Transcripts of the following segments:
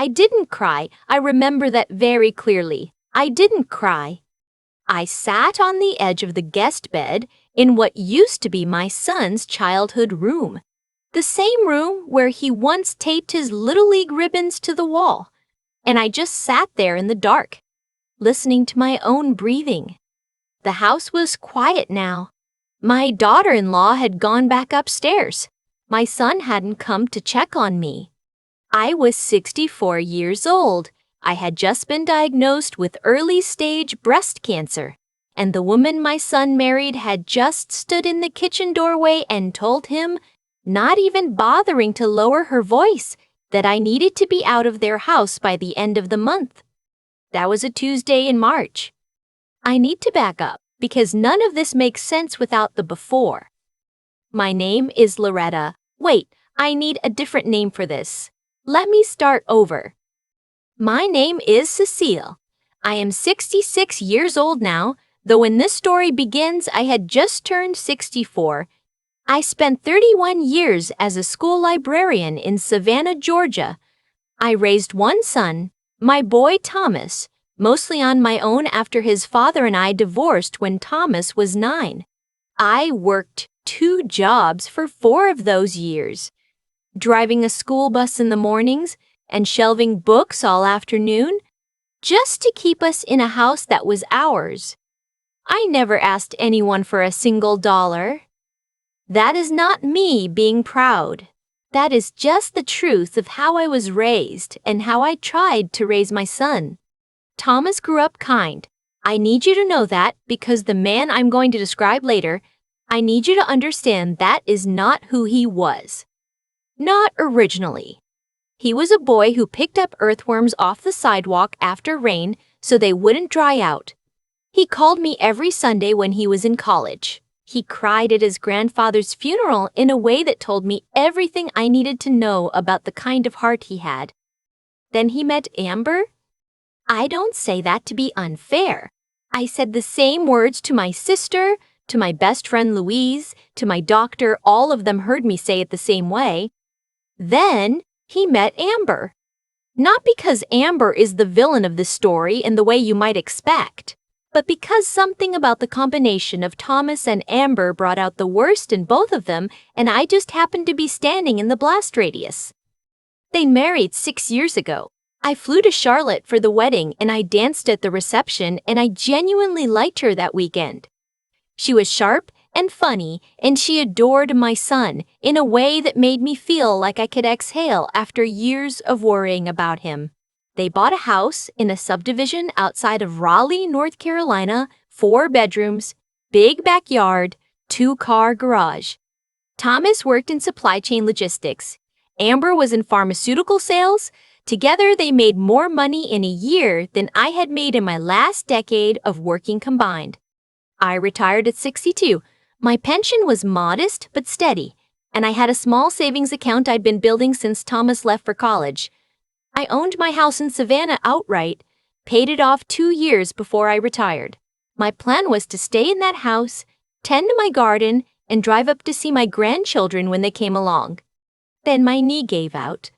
I didn't cry. I remember that very clearly. I didn't cry. I sat on the edge of the guest bed in what used to be my son's childhood room. The same room where he once taped his Little League ribbons to the wall. And I just sat there in the dark, listening to my own breathing. The house was quiet now. My daughter-in-law had gone back upstairs. My son hadn't come to check on me. I was 64 years old. I had just been diagnosed with early-stage breast cancer, and the woman my son married had just stood in the kitchen doorway and told him, not even bothering to lower her voice, that I needed to be out of their house by the end of the month. That was a Tuesday in March. I need to back up because none of this makes sense without the before. My name is Loretta. Wait, I need a different name for this. Let me start over. My name is Cecile. I am 66 years old now, though when this story begins, I had just turned 64. I spent 31 years as a school librarian in Savannah, Georgia. I raised one son, my boy Thomas, mostly on my own after his father and I divorced when Thomas was 9. I worked 2 jobs for 4 of those years, driving a school bus in the mornings and shelving books all afternoon, just to keep us in a house that was ours. I never asked anyone for a single dollar. That is not me being proud. That is just the truth of how I was raised and how I tried to raise my son. Thomas grew up kind. I need you to know that because the man I'm going to describe later, I need you to understand that is not who he was. Not originally. He was a boy who picked up earthworms off the sidewalk after rain so they wouldn't dry out. He called me every Sunday when he was in college. He cried at his grandfather's funeral in a way that told me everything I needed to know about the kind of heart he had. Then he met Amber. I don't say that to be unfair. I said the same words to my sister, to my best friend Louise, to my doctor. All of them heard me say it the same way. Then he met Amber. Not because Amber is the villain of this story in the way you might expect, but because something about the combination of Thomas and Amber brought out the worst in both of them, and I just happened to be standing in the blast radius. They married 6 years ago. I flew to Charlotte for the wedding and I danced at the reception, and I genuinely liked her that weekend. She was sharp and funny, and she adored my son in a way that made me feel like I could exhale after years of worrying about him. They bought a house in a subdivision outside of Raleigh, North Carolina, 4 bedrooms, big backyard, 2-car garage. Thomas worked in supply chain logistics. Amber was in pharmaceutical sales. Together, they made more money in a year than I had made in my last decade of working combined. I retired at 62. My pension was modest but steady, and I had a small savings account I'd been building since Thomas left for college. I owned my house in Savannah outright, paid it off 2 years before I retired. My plan was to stay in that house, tend to my garden, and drive up to see my grandchildren when they came along. Then my knee gave out.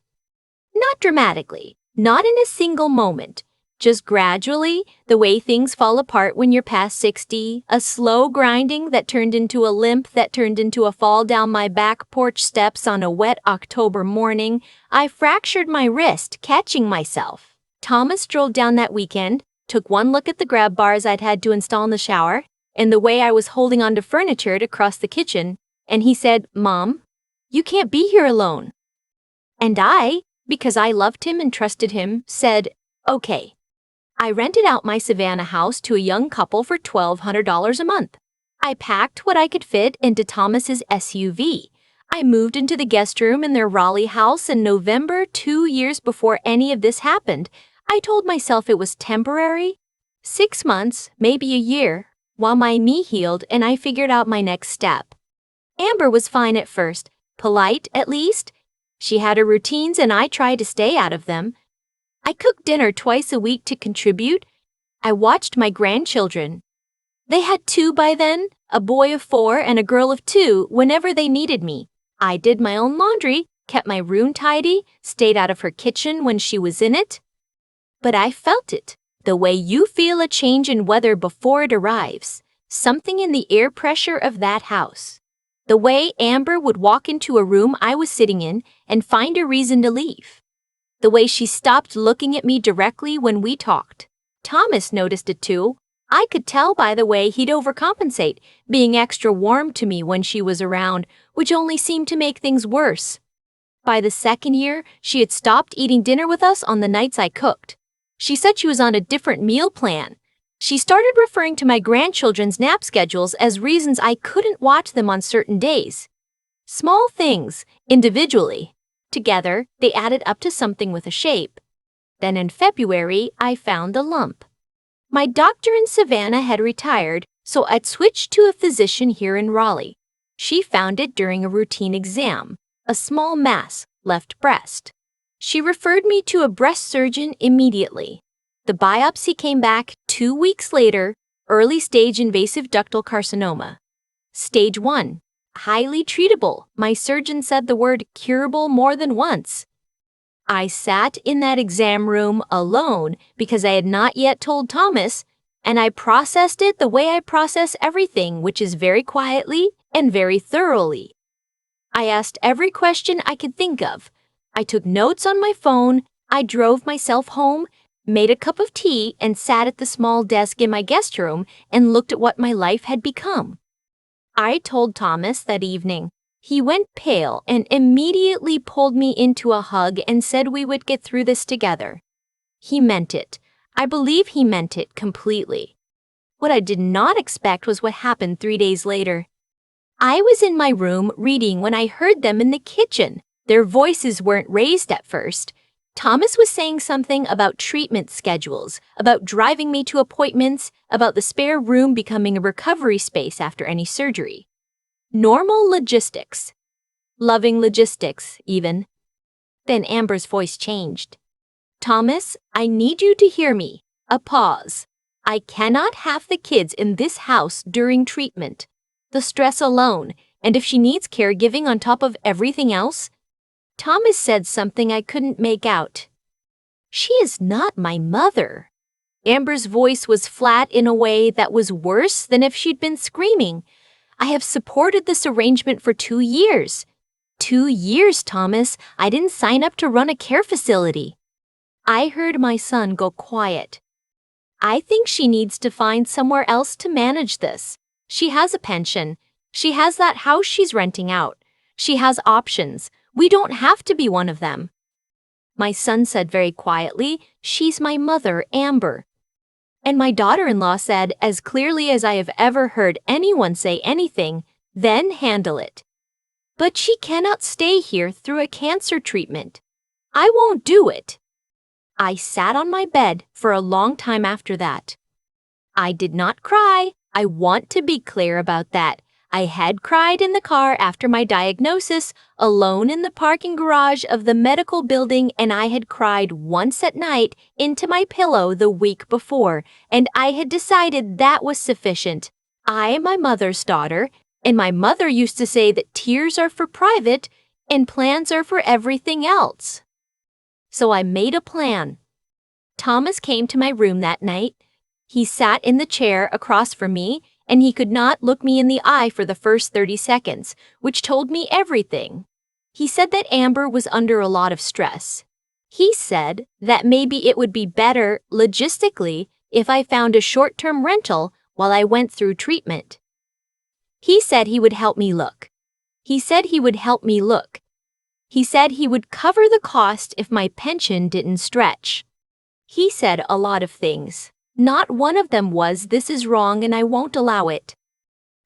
Not dramatically, not in a single moment, just gradually, the way things fall apart when you're past 60, a slow grinding that turned into a limp that turned into a fall down my back porch steps on a wet October morning. I fractured my wrist catching myself. Thomas drove down that weekend, took one look at the grab bars I'd had to install in the shower, and the way I was holding onto furniture to cross the kitchen, and he said, "Mom, you can't be here alone." And I, because I loved him and trusted him, said, "Okay." I rented out my Savannah house to a young couple for $1,200 a month. I packed what I could fit into Thomas's SUV. I moved into the guest room in their Raleigh house in November, 2 years before any of this happened. I told myself it was temporary. 6 months, maybe a year, while my knee healed and I figured out my next step. Amber was fine at first, polite at least. She had her routines and I tried to stay out of them. I cooked dinner twice a week to contribute. I watched my grandchildren. They had 2 by then, a boy of 4 and a girl of 2 whenever they needed me. I did my own laundry, kept my room tidy, stayed out of her kitchen when she was in it. But I felt it, the way you feel a change in weather before it arrives, something in the air pressure of that house. The way Amber would walk into a room I was sitting in and find a reason to leave. The way she stopped looking at me directly when we talked. Thomas noticed it too. I could tell by the way he'd overcompensate, being extra warm to me when she was around, which only seemed to make things worse. By the second year, she had stopped eating dinner with us on the nights I cooked. She said she was on a different meal plan. She started referring to my grandchildren's nap schedules as reasons I couldn't watch them on certain days. Small things, individually. Together, they added up to something with a shape. Then in February, I found a lump. My doctor in Savannah had retired, so I'd switched to a physician here in Raleigh. She found it during a routine exam, a small mass, left breast. She referred me to a breast surgeon immediately. The biopsy came back 2 weeks later, early-stage invasive ductal carcinoma. Stage 1, highly treatable. My surgeon said the word curable more than once. I sat in that exam room alone because I had not yet told Thomas, and I processed it the way I process everything, which is very quietly and very thoroughly. I asked every question I could think of. I took notes on my phone, I drove myself home, made a cup of tea, and sat at the small desk in my guest room and looked at what my life had become. I told Thomas that evening. He went pale and immediately pulled me into a hug and said we would get through this together. He meant it. I believe he meant it completely. What I did not expect was what happened 3 days later. I was in my room reading when I heard them in the kitchen. Their voices weren't raised at first. Thomas was saying something about treatment schedules, about driving me to appointments, about the spare room becoming a recovery space after any surgery. Normal logistics. Loving logistics, even. Then Amber's voice changed. Thomas, I need you to hear me. A pause. I cannot have the kids in this house during treatment. The stress alone, and if she needs caregiving on top of everything else. Thomas said something I couldn't make out. She is not my mother. Amber's voice was flat in a way that was worse than if she'd been screaming. I have supported this arrangement for 2 years. 2 years, Thomas. I didn't sign up to run a care facility. I heard my son go quiet. I think she needs to find somewhere else to manage this. She has a pension. She has that house she's renting out. She has options. We don't have to be one of them. My son said very quietly, she's my mother, Amber. And my daughter-in-law said, as clearly as I have ever heard anyone say anything, then handle it. But she cannot stay here through a cancer treatment. I won't do it. I sat on my bed for a long time after that. I did not cry. I want to be clear about that. I had cried in the car after my diagnosis, alone in the parking garage of the medical building, and I had cried once at night into my pillow the week before, and I had decided that was sufficient. I am my mother's daughter, and my mother used to say that tears are for private and plans are for everything else. So I made a plan. Thomas came to my room that night. He sat in the chair across from me, and he could not look me in the eye for the first 30 seconds, which told me everything. He said that Amber was under a lot of stress. He said that maybe it would be better, logistically, if I found a short-term rental while I went through treatment. He said he would help me look. He said he would help me look. He said he would cover the cost if my pension didn't stretch. He said a lot of things. Not one of them was, this is wrong and I won't allow it.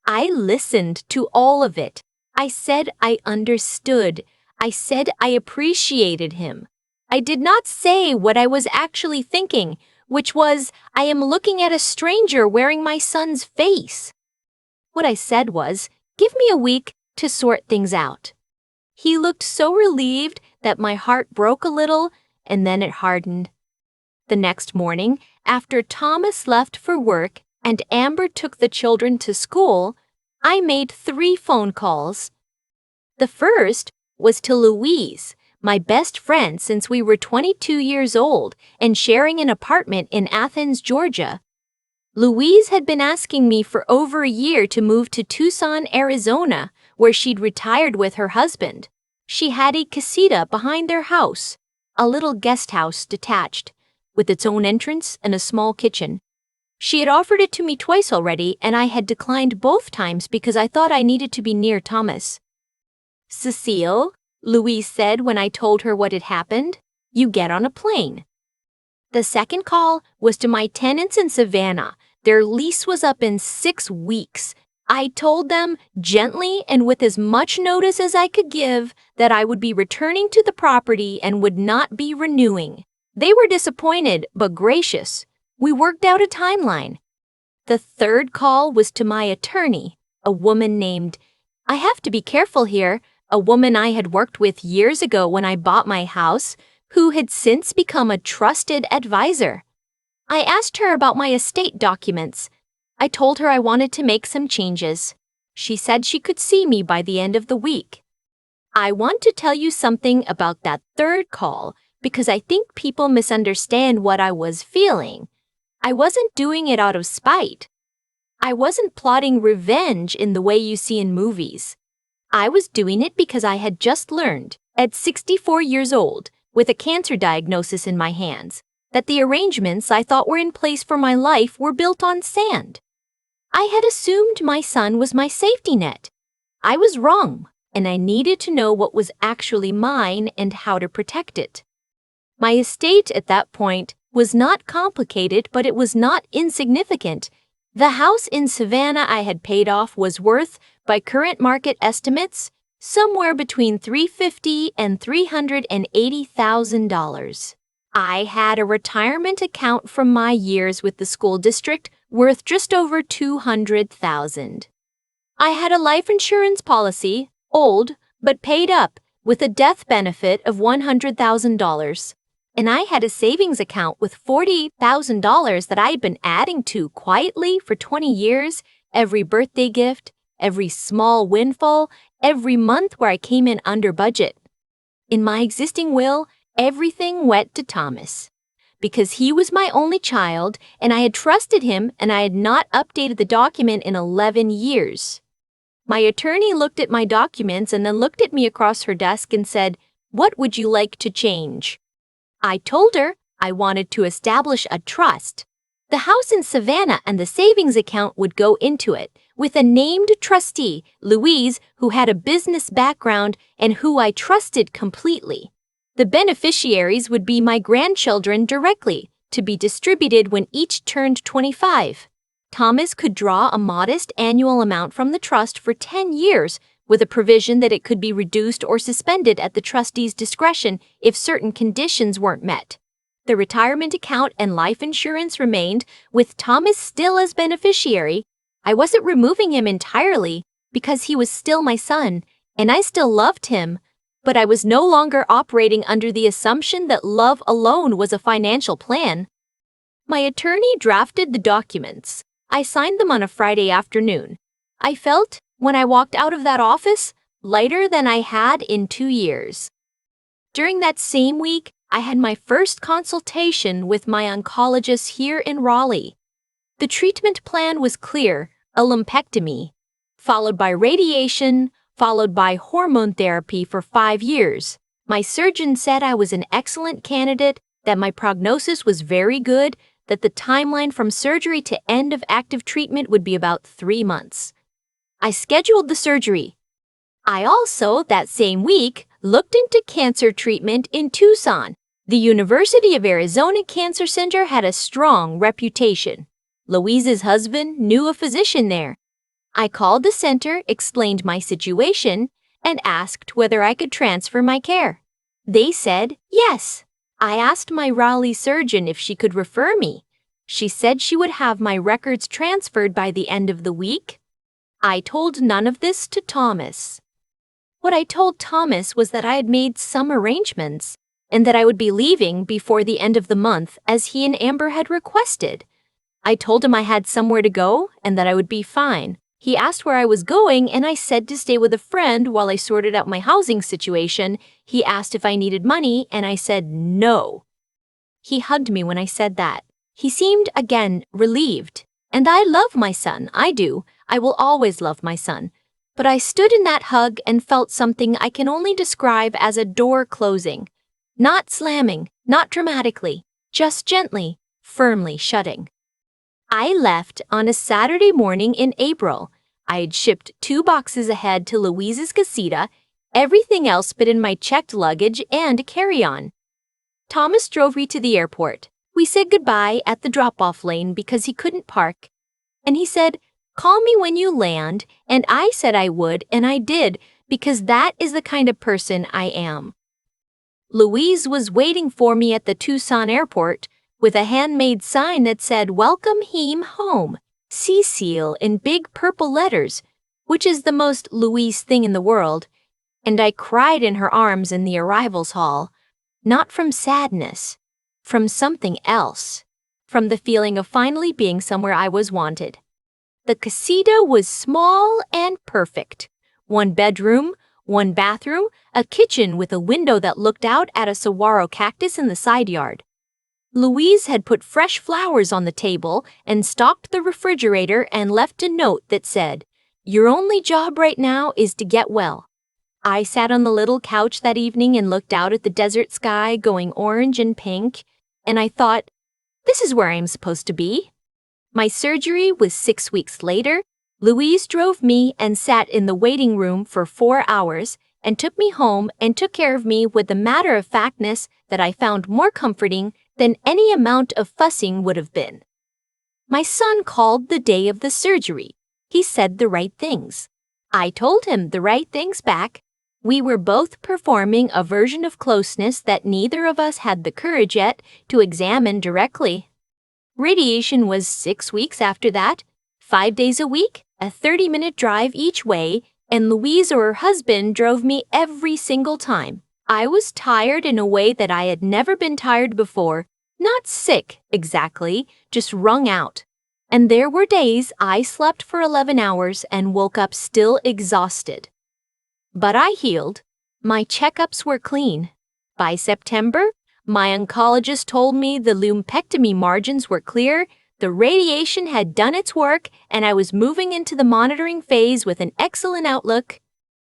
I listened to all of it. I said I understood. I said I appreciated him. I did not say what I was actually thinking, which was, I am looking at a stranger wearing my son's face. What I said was, give me a week to sort things out. He looked so relieved that my heart broke a little, and then it hardened. The next morning, after Thomas left for work and Amber took the children to school, I made 3 phone calls. The first was to Louise, my best friend since we were 22 years old and sharing an apartment in Athens, Georgia. Louise had been asking me for over a year to move to Tucson, Arizona, where she'd retired with her husband. She had a casita behind their house, a little guest house detached, with its own entrance and a small kitchen. She had offered it to me twice already, and I had declined both times because I thought I needed to be near Thomas. "Cecile," Louise said when I told her what had happened, "you get on a plane." The second call was to my tenants in Savannah. Their lease was up in 6 weeks. I told them, gently and with as much notice as I could give, that I would be returning to the property and would not be renewing. They were disappointed, but gracious. We worked out a timeline. The third call was to my attorney, a woman named, I have to be careful here, a woman I had worked with years ago when I bought my house, who had since become a trusted advisor. I asked her about my estate documents. I told her I wanted to make some changes. She said she could see me by the end of the week. I want to tell you something about that third call because I think people misunderstand what I was feeling. I wasn't doing it out of spite. I wasn't plotting revenge in the way you see in movies. I was doing it because I had just learned, at 64 years old, with a cancer diagnosis in my hands, that the arrangements I thought were in place for my life were built on sand. I had assumed my son was my safety net. I was wrong, and I needed to know what was actually mine and how to protect it. My estate at that point was not complicated, but it was not insignificant. The house in Savannah I had paid off was worth, by current market estimates, somewhere between $350,000 and $380,000. I had a retirement account from my years with the school district worth just over $200,000. I had a life insurance policy, old but paid up, with a death benefit of $100,000. And I had a savings account with $40,000 that I had been adding to quietly for 20 years, every birthday gift, every small windfall, every month where I came in under budget. In my existing will, everything went to Thomas. Because he was my only child, and I had trusted him, and I had not updated the document in 11 years. My attorney looked at my documents and then looked at me across her desk and said, "What would you like to change?" I told her I wanted to establish a trust. The house in Savannah and the savings account would go into it, with a named trustee, Louise, who had a business background and who I trusted completely. The beneficiaries would be my grandchildren directly, to be distributed when each turned 25. Thomas could draw a modest annual amount from the trust for 10 years, with a provision that it could be reduced or suspended at the trustee's discretion if certain conditions weren't met. The retirement account and life insurance remained, with Thomas still as beneficiary. I wasn't removing him entirely because he was still my son, and I still loved him, but I was no longer operating under the assumption that love alone was a financial plan. My attorney drafted the documents. I signed them on a Friday afternoon. I felt, when I walked out of that office, lighter than I had in 2 years. During that same week, I had my first consultation with my oncologist here in Raleigh. The treatment plan was clear, a lumpectomy, followed by radiation, followed by hormone therapy for 5 years. My surgeon said I was an excellent candidate, that my prognosis was very good, that the timeline from surgery to end of active treatment would be about 3 months. I scheduled the surgery. I also, that same week, looked into cancer treatment in Tucson. The University of Arizona Cancer Center had a strong reputation. Louise's husband knew a physician there. I called the center, explained my situation, and asked whether I could transfer my care. They said yes. I asked my Raleigh surgeon if she could refer me. She said she would have my records transferred by the end of the week. I told none of this to Thomas. What I told Thomas was that I had made some arrangements and that I would be leaving before the end of the month as he and Amber had requested. I told him I had somewhere to go and that I would be fine. He asked where I was going, and I said to stay with a friend while I sorted out my housing situation. He asked if I needed money, and I said no. He hugged me when I said that. He seemed, again, relieved. And I love my son, I do. I will always love my son. But I stood in that hug and felt something I can only describe as a door closing. Not slamming, not dramatically, just gently, firmly shutting. I left on a Saturday morning in April. I had shipped 2 boxes ahead to Louise's casita, everything else but in my checked luggage and carry-on. Thomas drove me to the airport. We said goodbye at the drop-off lane because he couldn't park. And he said, "Call me when you land," and I said I would, and I did, because that is the kind of person I am. Louise was waiting for me at the Tucson airport with a handmade sign that said, "Welcome him home, Cecile," in big purple letters, which is the most Louise thing in the world, and I cried in her arms in the arrivals hall, not from sadness, from something else, from the feeling of finally being somewhere I was wanted. The casita was small and perfect. 1 bedroom, 1 bathroom, a kitchen with a window that looked out at a saguaro cactus in the side yard. Louise had put fresh flowers on the table and stocked the refrigerator and left a note that said, "Your only job right now is to get well." I sat on the little couch that evening and looked out at the desert sky going orange and pink, and I thought, this is where I am supposed to be. My surgery was 6 weeks later. Louise drove me and sat in the waiting room for 4 hours and took me home and took care of me with the matter-of-factness that I found more comforting than any amount of fussing would have been. My son called the day of the surgery. He said the right things. I told him the right things back. We were both performing a version of closeness that neither of us had the courage yet to examine directly. Radiation was 6 weeks after that, 5 days a week, a 30-minute drive each way, and Louise or her husband drove me every single time. I was tired in a way that I had never been tired before, not sick exactly, just wrung out. And there were days I slept for 11 hours and woke up still exhausted. But I healed. My checkups were clean. By September, my oncologist told me the lumpectomy margins were clear, the radiation had done its work, and I was moving into the monitoring phase with an excellent outlook.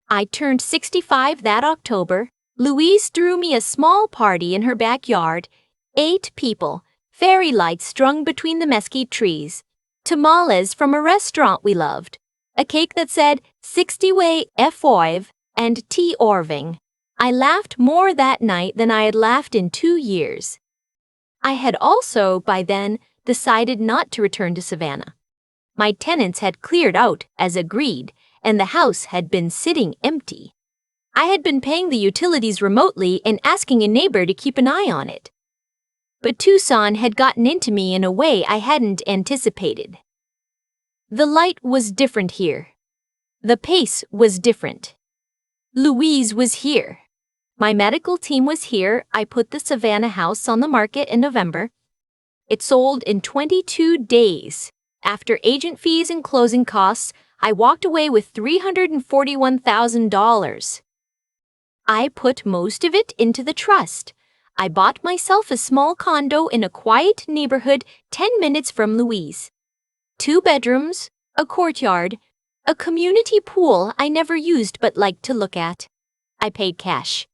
I turned 65 that October. Louise threw me a small party in her backyard. 8 people, fairy lights strung between the mesquite trees, tamales from a restaurant we loved, a cake that said 60-way F5 and T. Orving. I laughed more that night than I had laughed in 2 years. I had also, by then, decided not to return to Savannah. My tenants had cleared out as agreed, and the house had been sitting empty. I had been paying the utilities remotely and asking a neighbor to keep an eye on it. But Tucson had gotten into me in a way I hadn't anticipated. The light was different here. The pace was different. Louise was here. My medical team was here. I put the Savannah house on the market in November. It sold in 22 days. After agent fees and closing costs, I walked away with $341,000. I put most of it into the trust. I bought myself a small condo in a quiet neighborhood 10 minutes from Louise. 2 bedrooms, a courtyard, a community pool I never used but liked to look at. I paid cash.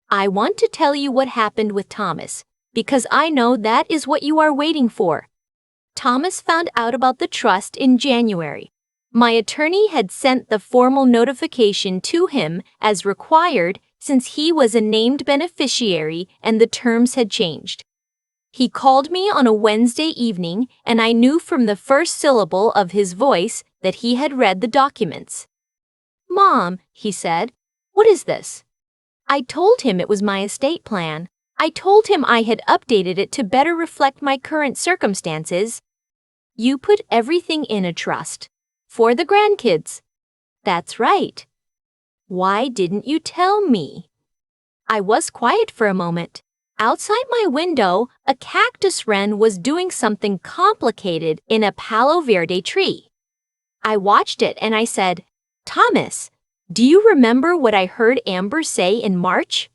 I want to tell you what happened with Thomas, because I know that is what you are waiting for. Thomas found out about the trust in January. My attorney had sent the formal notification to him as required since he was a named beneficiary and the terms had changed. He called me on a Wednesday evening, and I knew from the first syllable of his voice that he had read the documents. "Mom," he said, "what is this?" I told him it was my estate plan. I told him I had updated it to better reflect my current circumstances. "You put everything in a trust. For the grandkids." "That's right." "Why didn't you tell me?" I was quiet for a moment. Outside my window, a cactus wren was doing something complicated in a Palo Verde tree. I watched it and I said, "Thomas, do you remember what I heard Amber say in March?"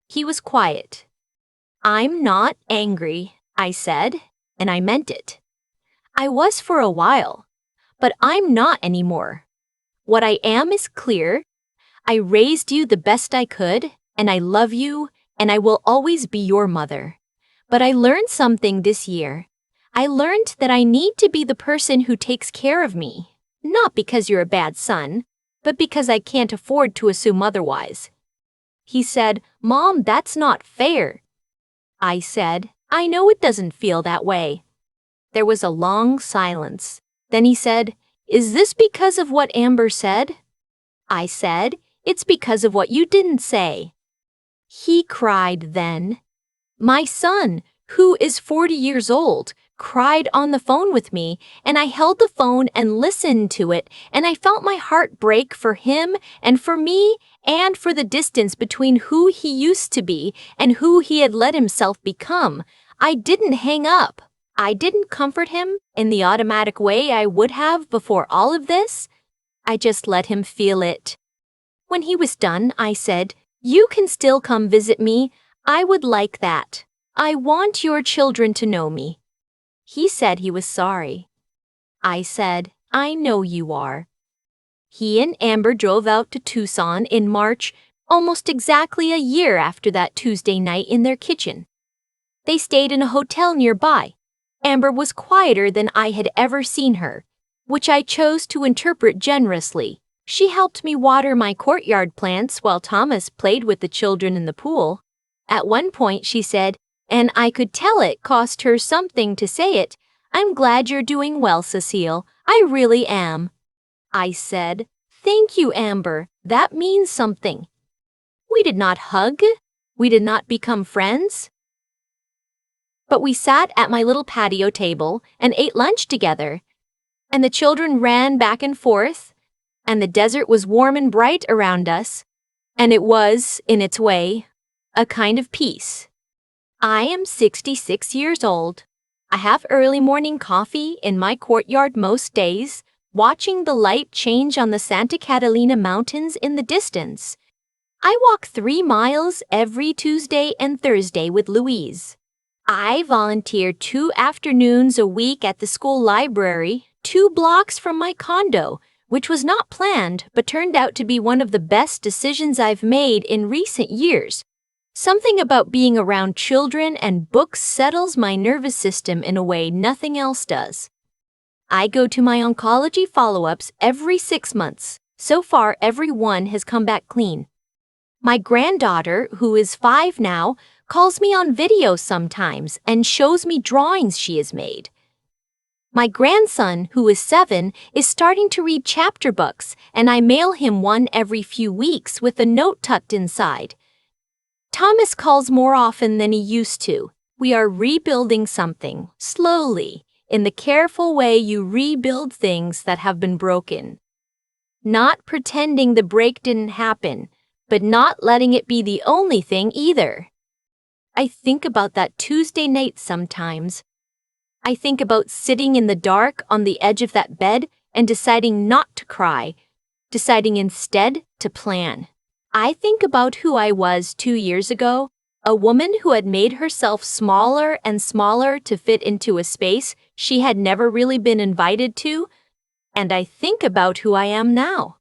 He was quiet. "I'm not angry," I said, and I meant it. I was for a while, but I'm not anymore. What I am is clear. I raised you the best I could, and I love you, and I will always be your mother. But I learned something this year. I learned that I need to be the person who takes care of me, not because you're a bad son, but because I can't afford to assume otherwise. He said, "Mom, that's not fair." I said, "I know it doesn't feel that way." There was a long silence. Then he said, "Is this because of what Amber said?" I said, "It's because of what you didn't say." He cried then. My son, who is 40 years old, cried on the phone with me, and I held the phone and listened to it, and I felt my heart break for him and for me and for the distance between who he used to be and who he had let himself become. I didn't hang up. I didn't comfort him in the automatic way I would have before all of this. I just let him feel it. When he was done, I said, "You can still come visit me. I would like that. I want your children to know me." He said he was sorry. I said, "I know you are." He and Amber drove out to Tucson in March, almost exactly a year after that Tuesday night in their kitchen. They stayed in a hotel nearby. Amber was quieter than I had ever seen her, which I chose to interpret generously. She helped me water my courtyard plants while Thomas played with the children in the pool. At one point she said, and I could tell it cost her something to say it, "I'm glad you're doing well, Cecile. I really am." I said, "Thank you, Amber. That means something." We did not hug. We did not become friends. But we sat at my little patio table and ate lunch together, and the children ran back and forth, and the desert was warm and bright around us, and it was, in its way, a kind of peace. I am 66 years old. I have early morning coffee in my courtyard most days, watching the light change on the Santa Catalina Mountains in the distance. I walk 3 miles every Tuesday and Thursday with Louise. I volunteer 2 afternoons a week at the school library, 2 blocks from my condo, which was not planned but turned out to be one of the best decisions I've made in recent years. Something about being around children and books settles my nervous system in a way nothing else does. I go to my oncology follow-ups every 6 months. So far, every one has come back clean. My granddaughter, who is 5 now, calls me on video sometimes and shows me drawings she has made. My grandson, who is 7, is starting to read chapter books, and I mail him one every few weeks with a note tucked inside. Thomas calls more often than he used to. We are rebuilding something, slowly, in the careful way you rebuild things that have been broken. Not pretending the break didn't happen, but not letting it be the only thing either. I think about that Tuesday night sometimes. I think about sitting in the dark on the edge of that bed and deciding not to cry, deciding instead to plan. I think about who I was 2 years ago, a woman who had made herself smaller and smaller to fit into a space she had never really been invited to, and I think about who I am now.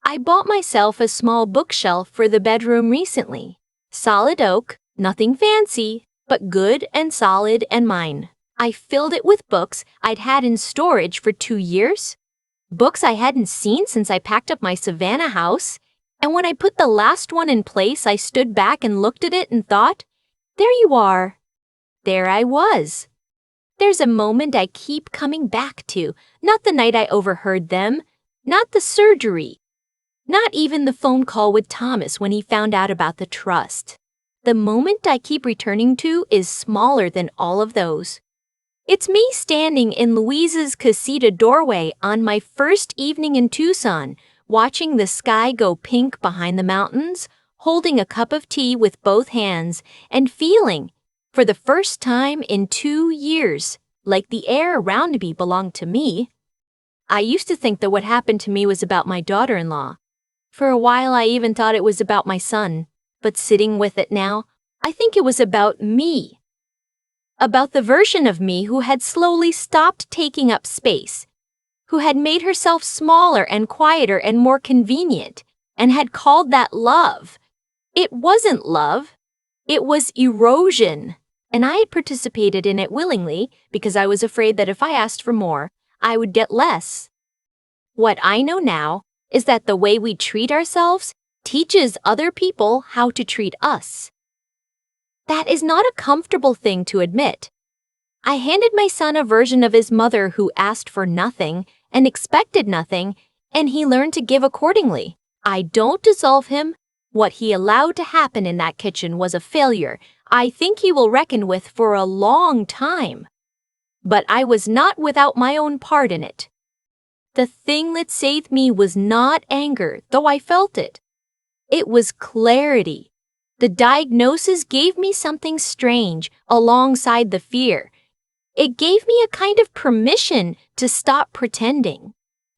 I bought myself a small bookshelf for the bedroom recently. Solid oak, nothing fancy, but good and solid and mine. I filled it with books I'd had in storage for 2 years, books I hadn't seen since I packed up my Savannah house, and when I put the last one in place, I stood back and looked at it and thought, there you are. There I was. There's a moment I keep coming back to, not the night I overheard them, not the surgery, not even the phone call with Thomas when he found out about the trust. The moment I keep returning to is smaller than all of those. It's me standing in Louise's casita doorway on my first evening in Tucson, watching the sky go pink behind the mountains, holding a cup of tea with both hands, and feeling, for the first time in 2 years, like the air around me belonged to me. I used to think that what happened to me was about my daughter-in-law. For a while, I even thought it was about my son. But sitting with it now, I think it was about me. About the version of me who had slowly stopped taking up space, who had made herself smaller and quieter and more convenient, and had called that love. It wasn't love. It was erosion. And I had participated in it willingly because I was afraid that if I asked for more, I would get less. What I know now is that the way we treat ourselves teaches other people how to treat us. That is not a comfortable thing to admit. I handed my son a version of his mother who asked for nothing and expected nothing, and he learned to give accordingly. I don't dissolve him. What he allowed to happen in that kitchen was a failure I think he will reckon with for a long time. But I was not without my own part in it. The thing that saved me was not anger, though I felt it. It was clarity. The diagnosis gave me something strange alongside the fear. It gave me a kind of permission to stop pretending.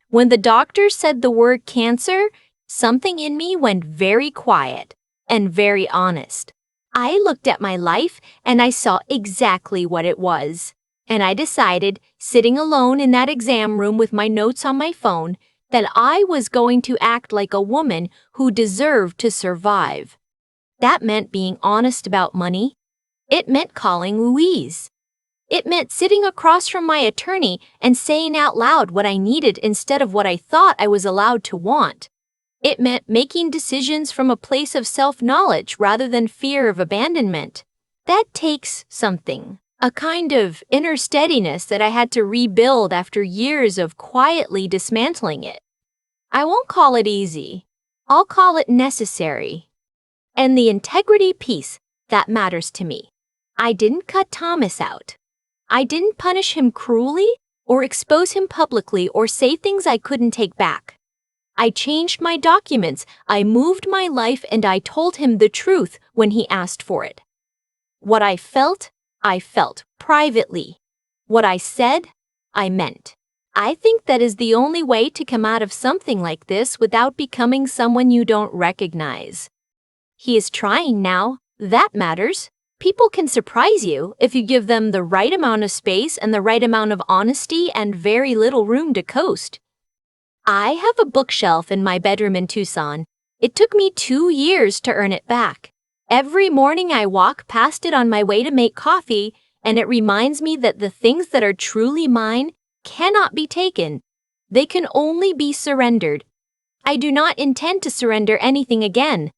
When the doctor said the word cancer, something in me went very quiet and very honest. I looked at my life and I saw exactly what it was. And I decided, sitting alone in that exam room with my notes on my phone, that I was going to act like a woman who deserved to survive. That meant being honest about money. It meant calling Louise. It meant sitting across from my attorney and saying out loud what I needed instead of what I thought I was allowed to want. It meant making decisions from a place of self-knowledge rather than fear of abandonment. That takes something. A kind of inner steadiness that I had to rebuild after years of quietly dismantling it. I won't call it easy. I'll call it necessary. And the integrity piece, that matters to me. I didn't cut Thomas out. I didn't punish him cruelly or expose him publicly or say things I couldn't take back. I changed my documents, I moved my life, and I told him the truth when he asked for it. What I felt privately. What I said, I meant. I think that is the only way to come out of something like this without becoming someone you don't recognize. He is trying now. That matters. People can surprise you if you give them the right amount of space and the right amount of honesty and very little room to coast. I have a bookshelf in my bedroom in Tucson. It took me 2 years to earn it back. Every morning I walk past it on my way to make coffee, and it reminds me that the things that are truly mine cannot be taken. They can only be surrendered. I do not intend to surrender anything again.